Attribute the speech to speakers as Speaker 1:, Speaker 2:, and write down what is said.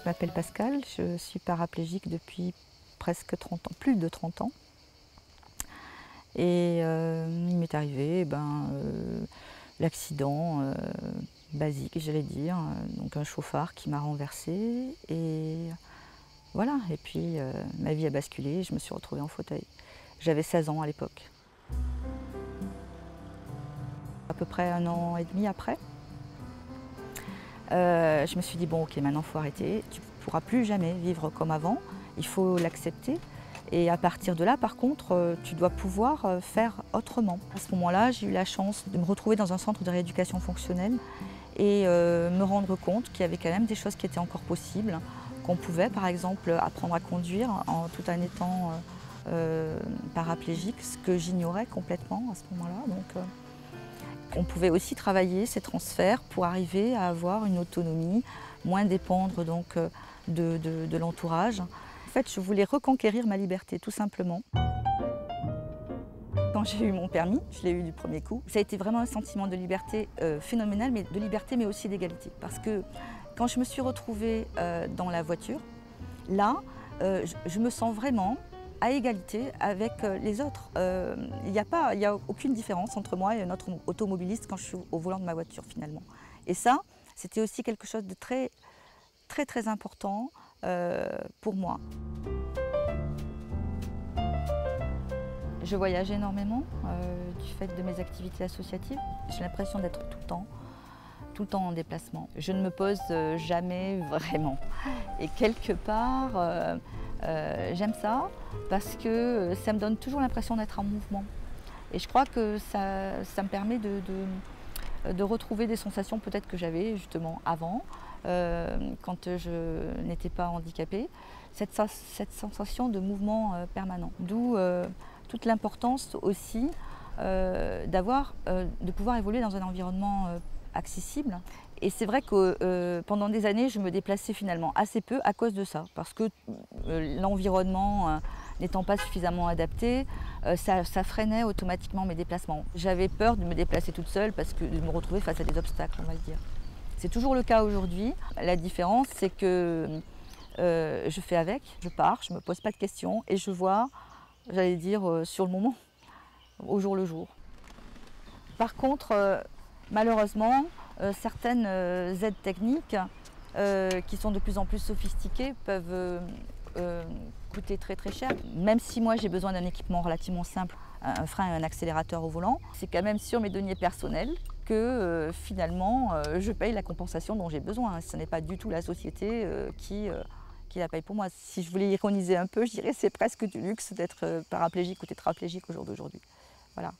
Speaker 1: m'appelle Pascal, je suis paraplégique depuis presque 30 ans, plus de 30 ans. Et il m'est arrivé l'accident basique, j'allais dire, donc un chauffard qui m'a renversée. Et voilà, et puis ma vie a basculé, je me suis retrouvée en fauteuil. J'avais 16 ans à l'époque. À peu près 1 an et demi après, je me suis dit, bon ok, maintenant il faut arrêter, tu ne pourras plus jamais vivre comme avant, il faut l'accepter. Et à partir de là, par contre, tu dois pouvoir faire autrement. À ce moment-là, j'ai eu la chance de me retrouver dans un centre de rééducation fonctionnelle et me rendre compte qu'il y avait quand même des choses qui étaient encore possibles, qu'on pouvait par exemple apprendre à conduire tout en étant paraplégique, ce que j'ignorais complètement à ce moment-là. Donc, on pouvait aussi travailler ces transferts pour arriver à avoir une autonomie, moins dépendre donc de l'entourage. En fait, je voulais reconquérir ma liberté, tout simplement. Quand j'ai eu mon permis, je l'ai eu du premier coup, ça a été vraiment un sentiment de liberté phénoménal, mais de liberté mais aussi d'égalité. Parce que quand je me suis retrouvée dans la voiture, là, je me sens vraiment à égalité avec les autres. Il n'y a aucune différence entre moi et un autre automobiliste quand je suis au volant de ma voiture finalement. Et ça, c'était aussi quelque chose de très, très, très important pour moi. Je voyage énormément du fait de mes activités associatives. J'ai l'impression d'être tout le temps en déplacement. Je ne me pose jamais vraiment. Et quelque part, j'aime ça parce que ça me donne toujours l'impression d'être en mouvement. Et je crois que ça me permet de retrouver des sensations peut-être que j'avais justement avant, quand je n'étais pas handicapée. Cette sensation de mouvement permanent. D'où toute l'importance aussi de pouvoir évoluer dans un environnement accessible. Et c'est vrai que pendant des années, je me déplaçais finalement assez peu à cause de ça, parce que l'environnement n'étant pas suffisamment adapté, ça freinait automatiquement mes déplacements. J'avais peur de me déplacer toute seule, parce que de me retrouver face à des obstacles, on va dire. C'est toujours le cas aujourd'hui. La différence, c'est que je fais avec, je pars, je ne me pose pas de questions et je vois, j'allais dire, sur le moment, au jour le jour. Par contre, malheureusement, certaines aides techniques qui sont de plus en plus sophistiquées peuvent coûter très très cher. Même si moi j'ai besoin d'un équipement relativement simple, un frein et un accélérateur au volant, c'est quand même sur mes deniers personnels que finalement je paye la compensation dont j'ai besoin. Ce n'est pas du tout la société qui la paye pour moi. Si je voulais ironiser un peu, je dirais que c'est presque du luxe d'être paraplégique ou tétraplégique au jour d'aujourd'hui. Voilà.